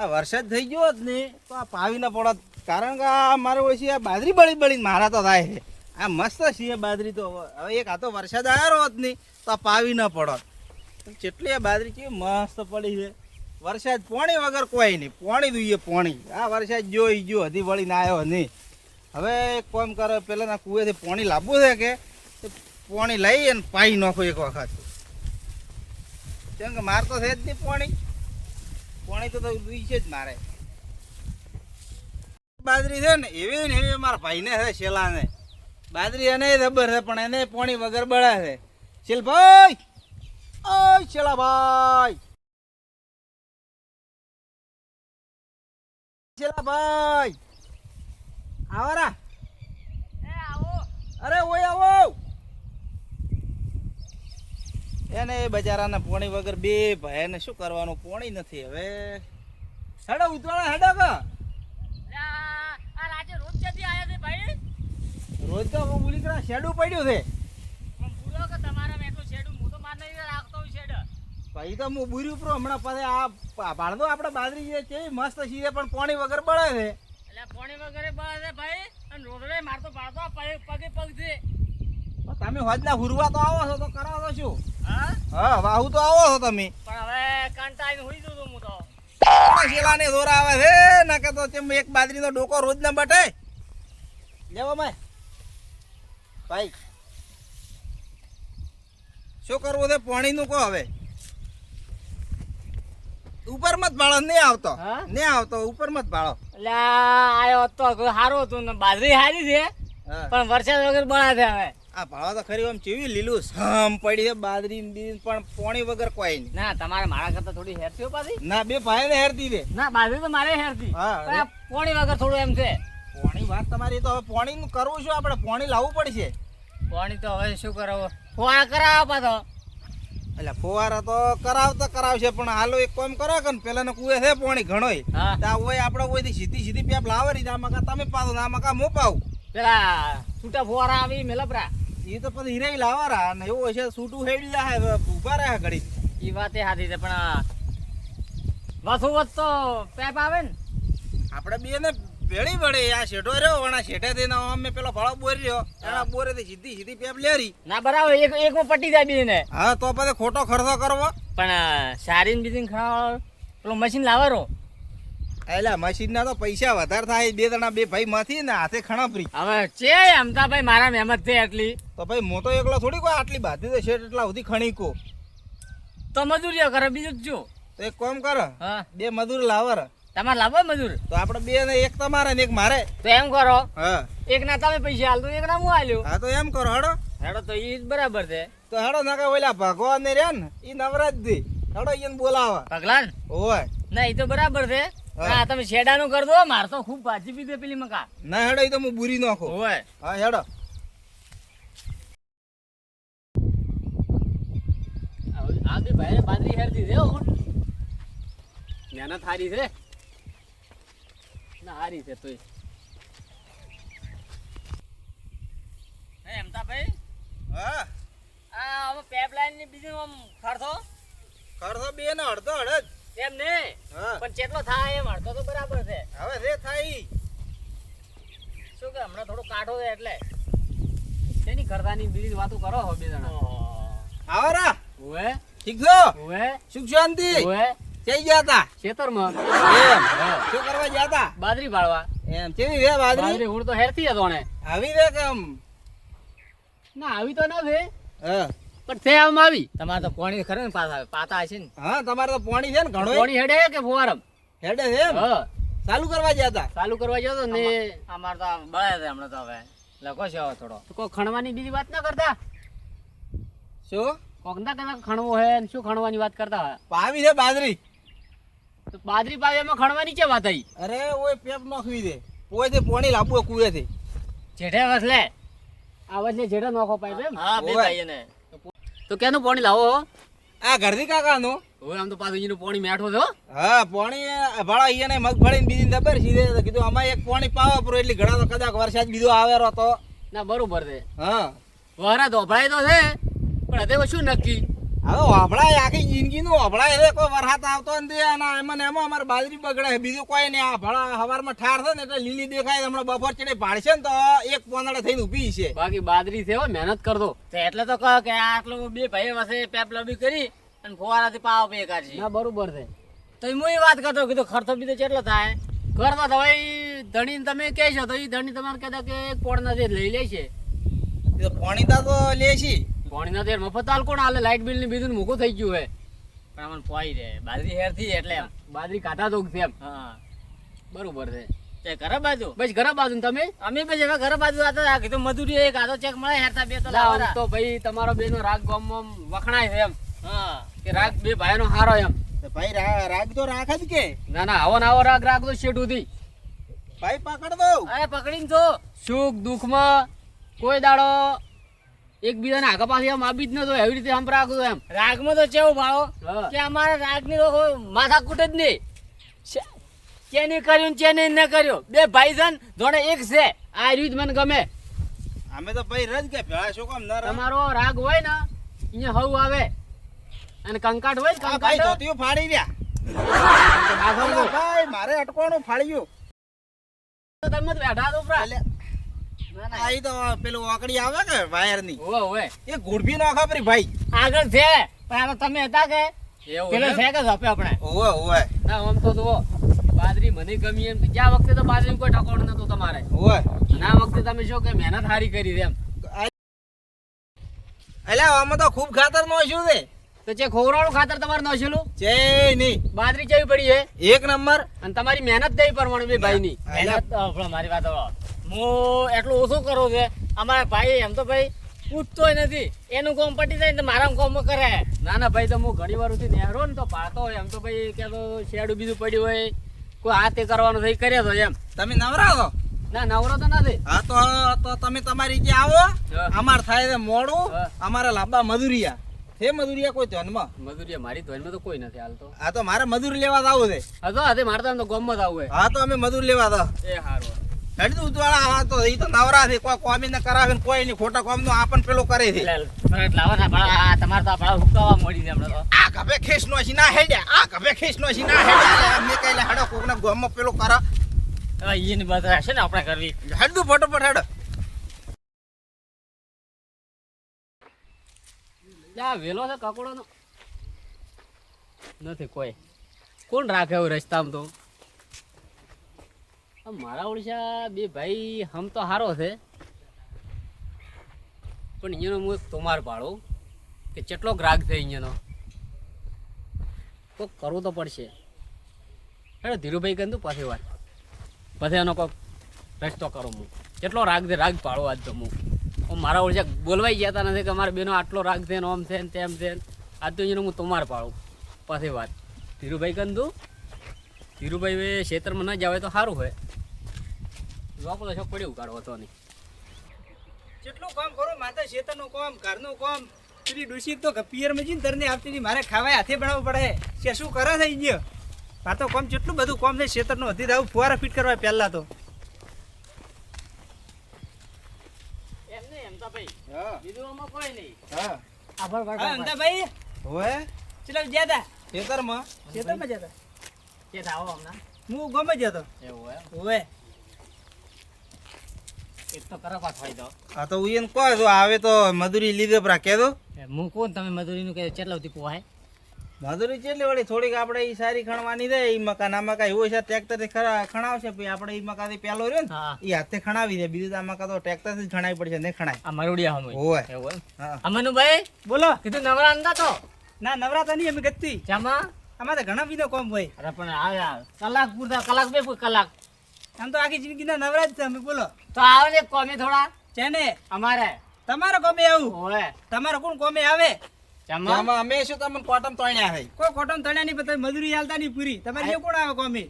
આ વરસાદ થઈ ગયો જ ને તો આ પાવી ના પડત, કારણ કે આ મારે ઓછી આ બાજરી બળી બળીને મારા તો થાય છે. આ મસ્ત છે બાજરી, તો હવે એક આ તો વરસાદ આવ્યો હોત ને તો આ પાવી ના પડત. જેટલી આ બાજરી કેવી મસ્ત પડી છે. વરસાદ પોણી વગર કોઈ નહીં, પોણી જોઈએ પોણી. આ વરસાદ જોઈ જો હજી વળીને આવ્યો નહીં. હવે એક કામ કરે, પેલાના કુવેથી પોણી લાવવું છે કે પોણી લઈ અને પાઈ નાખો એક વખત, કેમ કે મારે તો છે જ નહીં પોણી. પોણી તો છે જ મારે. બાજરી છે ને એવી ને એવી મારા ભાઈને છે શેલાને. બાજરી એને ખબર છે પણ એને પોણી વગર બળે છે. શેલભાઈ, ઓય શેલાભાઈ, શેલાભાઈ આવરા. અરે ઓય આવો. એને બજારાના પોણી વગર બે ભાઈને શું કરવાનું, પોણી નથી. હવે હેડો ઉતવાળા હેડો કે રોજ તો હું બોલી કરા શેડું પડ્યું છે. ભાઈ તો હું બુર્યું પ્રો હમણાં પછી આ ભાડો આપણે બાજરી જે છે મસ્ત છે પણ પોણી વગર બળે છે. એટલે પોણી વગર બળે છે ભાઈ, અને રોડવે મારતો ભાડતો પગે પગ છે. તમે હોજના હુરવા તો આવો છો તો કરાવો છો. હા હા વાહુ તો આવો છો તમે, પણ હવે કંટાઈને હુઈ જઉં હું તો. શેલાને દોરા આવે છે ના કે તો તેમ એક બાજરીનો ડોકો રોજ ના બટે લેવો મેં. ભાઈ શું કરવું છે પોણીનું કહો. હવે ઉપર મત ભાળો, નહીં આવતો નહીં આવતો ઉપર મત ભાળો. એટલે આયો તો સારું હતું ને બાજરી સારી છે પણ વરસાદ વગર બળા છે. હવે આ ભાળો તો ખરી આમ ચેવી લીલું સમ પડી છે બાજરી પણ પોણી વગર કોઈ નહીં. ના તમારે મારા કરતા થોડી હેરતી પાછી. ના બે ભાઈ ને હેરતી દે. ના બાજરી તો મારે હેરતી, હા પણ આ પોણી વગર થોડું એમ છે. પોણી વાત તમારી. તો હવે પોણી નું કરવું શું, આપણે પોણી લાવવું પડશે. પોણી તો હવે શું કરાવો, ફોડા કરાવો પાછો. એટલે ફુવારા તો કરાવતા કરાવશે પણ હાલો એક કામ કરો કે પેલા કુએ છે પોણી ઘણોય ત્યાં હોય આપણે કોઈ સીધી સીધી પેપ લાવે રહી. આમાં કા તમે પાવો ને આમાં કા હું પાવું. પેલા છૂટા ફુવારા આવી મેલપરા એ તો પછી હીરા લાવવારા ને એવું હશે છૂટું હેડી જાય ઉભા રહ્યા ઘડી. એ વાત એ સાચી છે પણ વસુ વસ તો પેપ આવે ને આપણે બે ને ભેળી પડે. આ શેઠો રહ્યો વણા શેઠે થઈને અમે પેલો ભાડો બોર રહ્યો એના બોરે સીધી સીધી પેપ લેરી. ના બરાબર એક માં પટી જાય બે ને. હા તો પછી ખોટો ખર્ચો કરવો. પણ સારી બીજી ખાવા પેલું મશીન લાવવાનો. એટલે મશીન ના તો પૈસા વધારે થાય. બે જણા બે ભાઈ માંથી ને હાથે ખણાપરી. હવે છે અમતા ભાઈ મારા મહેમત છે એટલી તો ભાઈ હું તો એકલો થોડી કોઈ આટલી બાધી તો શેઠ એટલા સુધી ખણી કો તો મજૂરીઓ કરે બીજું જ શું. તો એક કામ કર, હા બે મજૂર લાવર. તમારે લાવો મજૂર તો આપણે બે ને એક તમારે ને એક મારે. તો એમ કરો, હા એક ના તમે પૈસા હાલ દો, એક ના હું હાલ્યો. હા તો એમ કરો હેડો. હેડો તો ઈ બરાબર છે. તો હેડો નાકા ઓલા ભગવાન ને રહ્યા ને ઈ નવરાજ દે હેડો એને બોલાવા. પગલાન ઓય ના ઈ તો બરાબર છે. હા તમે શેડાનું કર દો, માર તો ખૂબ ભાજી પીધે પેલી મકા. ના હેડો ઈ તો હું બુરી નાખો. ઓય હા હેડો. આ બે ભાઈ બાજરી હેરતી છે હો. મહેનત હારી છે ના હારી છે તોય. હે એમતા ભાઈ, હા આ હવે પાઇપલાઇન ની બીજી આમ ખર્ચો ખર્ચો બે ને અડધો અડધ એમ ને હા પણ કેટલો થાય એમ અડધો તો બરાબર છે. હવે રે થાય શું કે હમણાં થોડું કાઢો છે એટલે તેની કરતાની બીજી વાતો કરો હો બે જણા. આવરા ઓએ ઠીક છો? ઓએ સુખ શાંતિ? ઓએ જઈ ગયા તા ખેતરમાં એમ શું કરવા ગયા તા? બાજરી પાડવા. એમ કેવી રે બાજરી? બાજરી હું તો હેરતી હતો ને. આવી રે કેમ? ના આવી તો ન છે હા પણ તે આમ આવી. તમારે તો પાણી ખરે ને પાતા પાતા હશે ને. હા તમારે તો પાણી છે ને ઘણો પાણી હેડે કે ફુવારમ હેડે છે એમ? હા ચાલુ કરવા ગયા તા? ચાલુ કરવા જતો ને અમાર તો બળે છે હમણાં તો. હવે લખો છે હવે થોડો કોઈ ખણવાની બીજી વાત ના કરતા. શું કોક ના કદાચ ખણવો હે ને શું ખણવાની વાત કરતા હોય. પાવી છે બાજરી? તો બાજરી પાવે એમાં ખણવાની છે વાત આવી. અરે ઓય પેપ નાખવી દે પોતે પાણી લાવવું કુએ થી જેઠે વસલે આ વસલે જેઠે નોખો પાઇપ એમ. હા બે ઓવે. ભાઈ ને તો કેનું પાણી લાવો? આ ઘરથી કાકા નું. હવે આમ તો પાછું એનું પાણી મેઠો છો. હા પાણી ભાડા અહીંયા મગફળી ને બીજી ખબર સીધે કીધું અમારે એક પાણી પાવા પૂરો એટલે ઘણા તો કદાચ વરસાદ બીજો આવેરો તો. ના બરોબર છે. હા વરા ધોભળાય તો છે પણ હવે શું નક્કી. હવે વાભળાય આખી જિંદગીનું વાભળાય એટલે કોઈ વરસાદ આવતો નથી અને એમાં ને એમાં અમારે બાજરી બગડે બીજું કોઈ નહીં. આ ભળા હવારમાં ઠાર છે ને એટલે લીલી દેખાય હમણાં બપોર ચડે પાડશે ને તો એક પોંદડે થઈને ઊભી છે. બાકી બાદરી છે હો, મહેનત કરતો તો એટલે તો કહો કે આટલું બે ભાઈ પાસે પેપ લબી કરી અને ફુવારાથી પાવ બે કાઢી. ના બરોબર છે. તો હું એ વાત કરતો કીધું ખર્ચો બીજો કેટલો થાય ઘરમાં તો ભાઈ ધણી તમે કહેશો તો એ ધણી તમારે કહેતા કે એક પોણ નથી લઈ લે છે. પાણી તો લે છે પાણી નથી મફત હાલ કોણ હાલે લાઇટ બિલ ને બીજું મોકું થઈ ગયું હે પણ અમને પોઈ રે બાદરી હેર થી એટલે બાદરી કાઢા તો છે એમ. હા બરોબર છે. તે ઘર બાજુ બસ ઘર બાજુ તમે અમે બસ હવે ઘર બાજુ આતા કીધું મજૂરી એક આધો ચેક મળે હેરતા બે તો લાવરા તો ભાઈ તમારો બેનો રાગ ગામમાં વખણાય છે એમ. હા કે રાગ બે ભાઈનો હારો એમ. ભાઈ રાગ તો રાખ જ કે ના ના આવો ને આવો રાગ રાખજો શેઠું થી ભાઈ પકડ દો. અરે પકડીને તો સુખ દુઃખમાં કોઈ દાડો એકબીજાને આગળ પાછી આમ આપી જ નતો એવી રીતે આમ રાખજો એમ. રાગમાં તો કેવું ભાવ કે અમારા રાગની તો માથાકૂટ જ નહીં ચેની કર્યું ને ચેની ન કર્યો બે ભાઈ જન જોડે એક છે આ રીત મને ગમે. અમે તો ભાઈ રજ કે ભેળા શું કામ ન રહે. તમારો રાગ હોય ને અહીંયા હવ આવે અને કંકાટ હોય ને ભાઈ કંકાટ ધોતીઓ ફાડી રહ્યા. ભાઈ મારે અટકવાનું ફાડ્યું. તમે તો બેઠા તો પ્રા આ ઈ તો પેલું ઓકડી આવે કે વાયર ની ઓવે એ ગુડભી નો ખબરી ભાઈ આગળ છે પણ તમે હતા કે પેલો છે કે ઝપે આપણે ઓવે ઓવે ના આમ તો જુઓ બાજરી મને ગમી એમ જ્યાં વખતે તો બાજરી કોઈ ઠકોણ નતું તમારે ઓવે અને આ વખતે તમે શું કે મહેનત હારી કરી એમ. અલ્યા આમાં તો ખૂબ ખાતર નો શું છે તો જે ખોરાળું ખાતર તમારે નોશેલું છે નહીં બાજરી કેવી પડી છે એક નંબર. અને તમારી મહેનત દઈ પ્રમાણે બે ભાઈ ની મહેનત મારી વાત હું એટલું ઓછું કરું છે અમારા ભાઈ એમ તો ભાઈ પૂછતોય નથી એનું કામ પટી જાય ને મારા કામ કરે. ના ના ભાઈ તો હું ઘણી વાર સુધી નેહરો ને તો પાડતો હોય એમ તો ભાઈ કે તો શેડું બીજું પડ્યું હોય કોઈ હાથે કરવાનું થઈ કરે તો એમ. તમે નવરા છો? ના નવરો તો નથી. હા તો તમે તમારી કે આવો અમાર થાય છે મોડું અમારે લાંબા મજૂરિયા છે મજૂરિયા કોઈ ધ્યાનમાં મજૂરી મારી ધ્યાનમાં તો કોઈ નથી હાલતો. હા તો મારે મજૂરી લેવા આવું છે. હા તો આજે મારે તો એમ તો ગામમાં જ આવું હોય. હા તો અમે મજૂરી લેવા દો એ સારું હેડી ઉતવાળા. હા તો એ તો નવરા છે કોઈ કોમી ને કરાવે ને કોઈ નહીં ખોટા કોમ નો આપણ પેલું કરે છે. તમારે તો આપણા હુકાવા મળી છે હમણાં તો. આ કભે ખેસ નો છે ના હેડ્યા આ કભે ખેસ નો છે ના હેડ્યા અમને કઈ હેડો કોક ના ગામમાં પેલું કરા એની વાત હશે ને આપણે કરવી. હેડ દઉં ફટોફટ હેડ. વેલો છે કકોડો નો નથી કોઈ કોણ રાખે એવું રસ્તામાં તો. મારા ઓળશા બે ભાઈ હમ તો હારો છે પણ અહીંયાનો હું એક તોમાર પાડું કે કેટલો ગ્રાહક છે અહીંયાનો કોક કરવું તો પડશે. હેડો ધીરુભાઈ કહ્યું પછી વાત પછી એનો કોઈક રસ્તો કરો. હું કેટલો રાગ છે રાગ પાડો આજ તો હું મારા ઓળશા બોલવાઈ જતા નથી કે અમારા બેનો આટલો રાગ છે ને આમ છે ને તેમ છે આજ તો અહીંયાનો હું તોમાર પાડું પછી વાત. ધીરુભાઈ કહ્યું ધીરુભાઈ ખેતરમાં ન જાવે તો સારું હોય. આપણો શોખ પડ્યો ઉગાડવો હતો નહીં. કેટલું કામ કરો માતા ખેતરનું કામ ઘરનું કામ પેલી ડુસી તો પિયરમાં જઈને તરને આપતી હતી મારે ખાવાય હાથે બનાવવું પડે છે શું કરે થઈ ગયો આ તો કામ કેટલું બધું કામ છે ખેતરનું હતી આવું ફુવારા ફિટ કરવા પહેલા તો એમ નહીં એમ તો ભાઈ હા બીજું આમાં કોઈ નહીં. હા હા અમદાભાઈ ઓએ ચલો ગયા હતા ખેતરમાં ખેતરમાં જતા કે આવો હમણાં હું ગમે જતો એવું એમ ઓવે એક તો કરાપા થઈ દો. હા તો હું એને કહો છો આવે તો મજૂરી લીધે પરા કે દો હું કોણ તમે મજૂરીનું કે કેટલા સુધી પોહાય મજૂરી કેટલી વળી થોડીક આપણે ઈ સારી ખણવાની દે ઈ મકાન આ મકા એવું છે ટ્રેક્ટર થી ખણાવશે પછી આપણે ઈ મકા થી પેલો રહ્યો ને હા ઈ હાથે ખણાવી દે બીજું તો આ મકા તો ટ્રેક્ટર થી ખણાવી પડશે ને ખણાય આ મરુડિયા હમ ઓય એવું એમ. હા અમનુભાઈ બોલો કીધું નવરા અંદા તો ના નવરાતા નહીં અમે ગતી જામા આમાં તો ઘણા બીજો કામ હોય અરે પણ આ કલાક પૂરતા કલાક બે કલાક આમ તો આખી જિંદગીના નવરા જ છે અમે બોલો તો આવજે કોમે થોડા છે ને અમારે તમારો કોમે આવું ઓય તમારો કોણ કોમે આવે જામા આમાં અમે શું તમને કોટમ તોણ્યા છે કોઈ કોટમ તણ્યા નહીં બધા મજૂરી હાલતા નહીં પૂરી તમારે એ કોણ આવે કોમે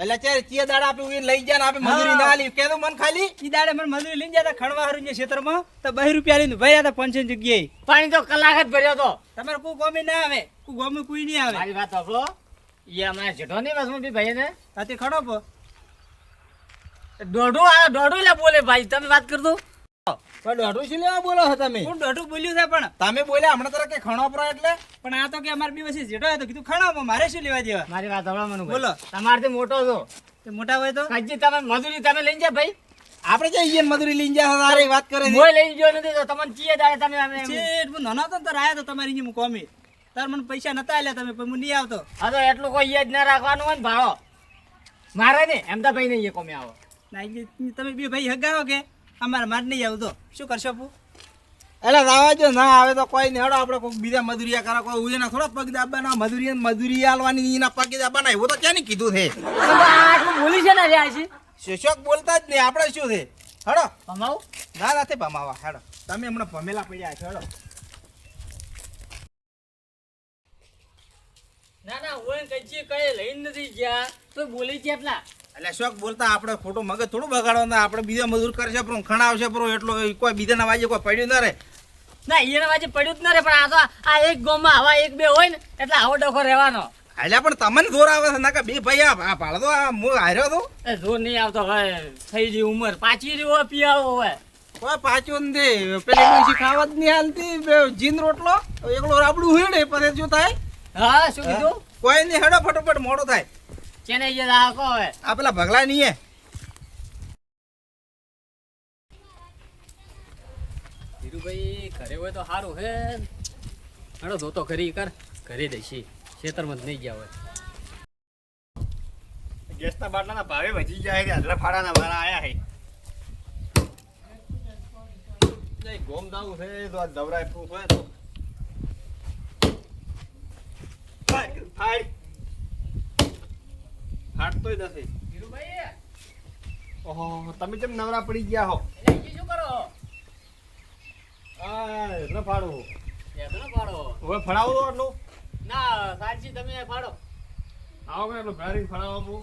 એટલે ચાર ચિયા દાડા આપી ઉઈને લઈ જાય ને આપે મજૂરી ના આલી કે દો મન ખાલી ઈ દાડે મને મજૂરી લઈને જતા ખણવા હારું છે ક્ષેત્રમાં તો 2 રૂપિયા લઈને ભાઈ આ 500 જગ્યાએ પાણી તો કલાક જ ભર્યો તો તમારે કોઈ કોમે ના આવે કોઈ ગોમે કોઈ નહીં આવે મારી વાત સાંભળો ઈ અમારે જેઠો નહીં બસ બી ભાઈ ને આથી ખડો પો દોઢું લે બોલે ભાઈ તમે વાત કરતો પણ દોઢું શું લેવા બોલો છો તમે? કોણ દોઢું બોલ્યું છે પણ તમે બોલ્યા હમણાં તરફ કે ખણો પરો એટલે પણ આ તો કે અમારે બી વચ્ચે જેઠો હતો કીધું ખાણામાં મારે શું લેવા દેવા. મારી વાત સાંભળો મનુભાઈ. બોલો. તમારથી મોટો છો તે મોટા હોય તો કજી તમે મજૂરી તમે લઈ જા ભાઈ. આપણે જે ઈયન મજૂરી લઈને જાય તારે વાત કરે છે. મોય લઈ ગયો નથી તો તમને ચીએ દાડે તમે આમ- શેઠ, હું નાનો હતો ને તાર આયા તો તમારી અહીંયા હું કોમી તાર મને પૈસા નતા આલ્યા તમે પણ હું નહીં આવતો. હા તો એટલું કોઈ યાદ ના રાખવાનું હોય ને ભાડો મારે ને અમદાભાઈ ને કોમે આવો. ના ઈ તમે બે ભાઈ હગાવો કે અમારે માર નહીં આવતો શું કરશો આપું. એટલે રાવા જો ના આવે તો કોઈ નહીં હેડો આપણે કોઈ બીજા મજૂરિયા કરા કોઈ ઉજેના થોડા પગ દાબાના મજૂરી આલવાની એના પગ દાબાના એવું તો ક્યાં કીધું છે આટલું બોલી છે ને રહ્યા છે શેષોક બોલતા જ નહીં આપણે શું છે હેડો ભમાવું ના નથી ભમાવા હેડો તમે હમણાં ભમેલા પડ્યા છો હેડો ના ના હું કઈ કઈ લઈને નથી ગયા તો બોલી છે એટલા એટલે શોખ બોલતા આપણે ખોટું મગજ થોડું બગાડવાનું આપણે બીજા મજૂર કરશે પણ ખણાવશે પણ એટલો કોઈ બીજાના વાજે કોઈ પડ્યું ના રહે ના એના વાજે પડ્યું જ ના રે પણ આ તો આ એક ગામમાં આવા એક બે હોય ને એટલે આવો ડખો રહેવાનો. એટલે પણ તમને જોર આવે છે ના કે બે ભાઈ આ પાડો આ હું હાર્યો તો એ જોર નહીં આવતો હવે થઈ ગઈ ઉંમર પાછી રહ્યો પીઆવો હવે કોઈ પાછું નથી પેલી ડોશી ખાવા જ નહીં હાલતી જીન રોટલો એકલો રાબડું હેડે પછી શું થાય હા શું કીધું કોઈ નહીં હેડો ફટોફટ મોડો થાય કેને એ રાખો હવે આ પેલા ભગલા નહીં ધીરુભાઈ ઘરે હોય તો સારું હે હેડો જોતો ખરી કર ઘરે દઈશી ખેતરમાં જ નહીં ગયા હોય. ગેસના બાટલાના ભાવે વધી જાય છે આટલા ફાડાના વાળા આયા છે ગોમ દાવું છે તો આ દવરાય પ્રૂફ હોય તો ફાટતોય નથી. ધીરુભાઈ ઓહો તમે કેમ નવરા પડી ગયા હો? એટલે શું કરો આ એટલે ફાડું એકલો પાડો હવે ફળાવો તો આટલું ના સાચી તમે પાડો આવો કે એટલું ભરારી ફળાવો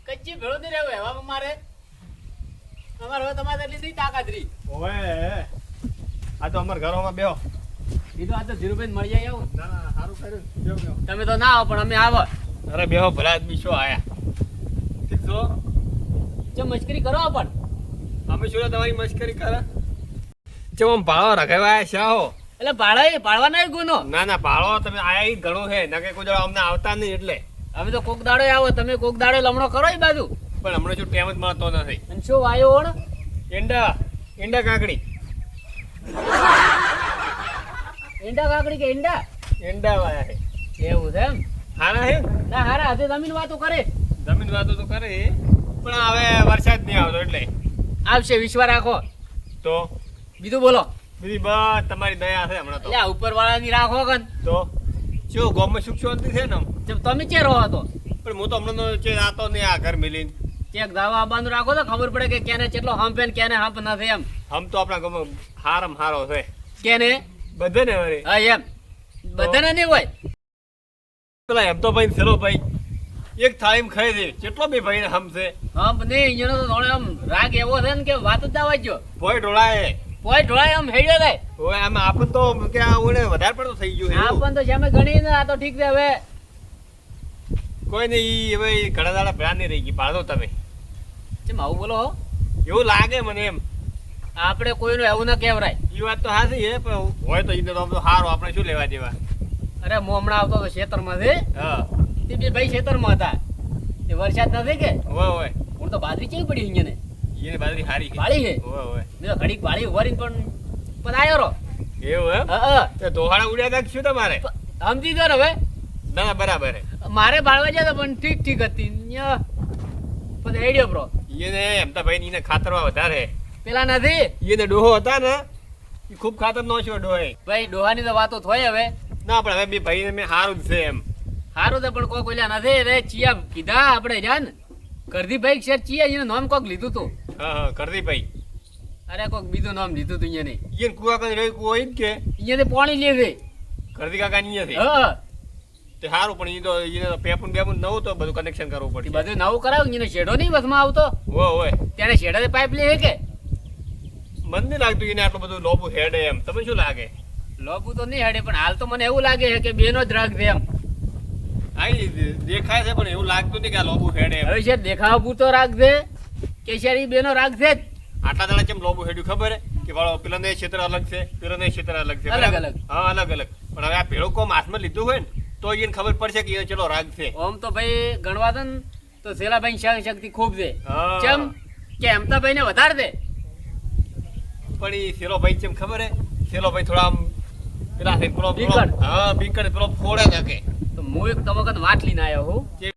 કચ્ચી ભેળો નહીં રહેવું એવામાં મારે અમારે હવે તમારે એટલી નહીં તાકાત રહી. ઓવે આ તો અમારા ઘરોમાં બેહો. કીધું આ તો ધીરુભાઈ મળી જાય આવું ના ના સારું કર્યું બેહો બેહો. તમે તો ના આવો પણ અમે આવો અરે બેહો ભલા આદમી શું આયા ઠીક છો? જે મસ્કરી કરો પણ અમે શું તમારી મસ્કરી કરે ચમ આમ ભાળો રખાવ્યા શા હો? એટલે પાડવાના ગુનો ના ના ભાળો તમે આયા ઈ ઘણું છે ના કે કોઈ દાડો અમને આવતા નહીં એટલે અમે તો કોક દાડો આવો તમે કોક દાડો લમણો કરો એ બાજુ પણ હમણાં શું ટેમ જ મળતો નથી. અને શું વાયો ઓણ ઈંડા કાકડી ઈંડા કાકડી કે ઈંડા ઈંડા વાયા છે એવું છે એમ હારા છે ના હારા હાથે જમીન વાતો કરે જમીન વાતો તો કરે પણ હવે વરસાદ નહીં આવતો એટલે આવશે વિશ્વાસ રાખો તો બીજું બોલો બીજી બસ તમારી દયા છે હમણાં તો એટલે ઉપર વાળાની રાખો કન તો શું ગામમાં સુખ શાંતિ છે ને આમ? તમે ચે રહો તો પણ હું તો હમણાં તો છે આતો નહીં આ ઘર મિલીને ચેક દાવા આવવાનું રાખો તો ખબર પડે કે કેને કેટલો હંપે ને કેને હંપ નથી એમ આમ તો આપણા ગામમાં હારામ હારો છે કેને બધે ને વળી હા એમ બધાને નહીં હોય પેલા એમ તો ભાઈ ચલો ભાઈ એક થાળીમાં ખાઈ દે કેટલો બે ભાઈ હમ છે હંપ નહીં એનો તો થોડો આમ રાગ એવો છે ને કે વાત જ દાવા જો ભોય ઢોળાય કોઈ ઢોળાય આમ હેડ્યો થાય હવે આમાં આપણને તો કે આ ઓળે વધારે પડતો થઈ ગયું છે આ એવું. પણ તો સામે ગણી ને આ તો ઠીક છે હવે કોઈ નહીં ઈ હવે ઈ ઘણા દાડા ભ્યાન નહીં રહી ગઈ પાડો તમે ચમ આવું બોલો હો એવું લાગે મને એમ આપણે કોઈનું એવું ના કહેવરાય એ વાત તો સાચી છે પણ હોય તો એને તો આમ તો સારું આપણે શું લેવા દેવા અરે હું હમણાં આવતો હતો ખેતરમાં છે હા તે બે ભાઈ ખેતરમાં હતા તે વરસાદ નથી કે હોય હોય હું તો બાજરી ચેવી પડી અહીંયા એને બાજરી હારી છે. વાળી છે હોય હોય મેં તો ઘડીક વાળી ઉભારીને પણ આવ્યો રો એવું એમ હા તે દોહાડા ઉડ્યા તા કે શું તમારે સમજી ગયો ને હવે ના ના બરાબર હે. મારે બાળવા જતા પણ ઠીક હતી ન્યા પછી હેડ્યો બ્રો એને એમ તો ભાઈ એને ખાતરમાં વધારે પેલા નથી એને ડોહો હતા ને એ ખૂબ ખાતર નો છો ડોહે ભાઈ ડોહાની તો વાતો થોય હવે ના પણ હવે બે ભાઈ મેં સારું જ છે એમ સારું તો પણ કોઈ કોઈલા નથી રે ચિયા કીધા આપણે જાન કરદી ભાઈ શેર ચિયા એનું નામ કોક લીધું તું હા હા કરદી ભાઈ અરે કોક બીજું નામ લીધું તું અહીંયા એને કુવા કઈ રહ્યું કુવો ઈ જ કે અહીંયા પાણી લે છે કરદી કાકા ની નથી હા તે સારું પણ એને તો પેપુન બેપુન નવું તો બધું કનેક્શન કરવું એ પડશે બધું નવું કરાવ્યું એને શેડો નહીં બસમાં આવતો હોય હોય તેને શેડા પાઇપ લે છે કે મને નહીં લાગતું એને આટલું બધું લોબુ હેડે એમ તમે શું લાગે લોબુ તો નહીં હેડે પણ હાલ તો મને એવું લાગે છે કે બેનો જ રાગ છે એમ આઈ દેખાય છે પણ એવું લાગતું નહીં કે આ લોબુ હેડે એમ હવે છે દેખાવ પૂરતો રાગ છે કે શેરી બેનો રાગ છે જ આટલા દાડા કેમ લોબુ હેડ્યું ખબર હે કે વાળો પેલાને ક્ષેત્ર અલગ છે પેલાને ક્ષેત્ર અલગ છે અલગ બરાબર? અલગ. હા અલગ અલગ. પણ હવે આ ભેળો કોમ હાથમાં લીધું હોય ને તો એને ખબર પડશે કે એ ચલો રાગ છે. ઓમ તો ભાઈ ગણવા દે ને તો શેલાભાઈ શક્તિ ખૂબ છે. હા. ચમ કે અમતાભાઈ ને વધારે દે. પણ એ સેલોભાઈ ચેમ ખબર હે સેલોભાઈ થોડા આમ પેલા છે પેલો બીકણ. હા બીકણ પેલો ફોડે નાખે. તો હું એક તબક્કાની વાત લઈને આવ્યો હું. જે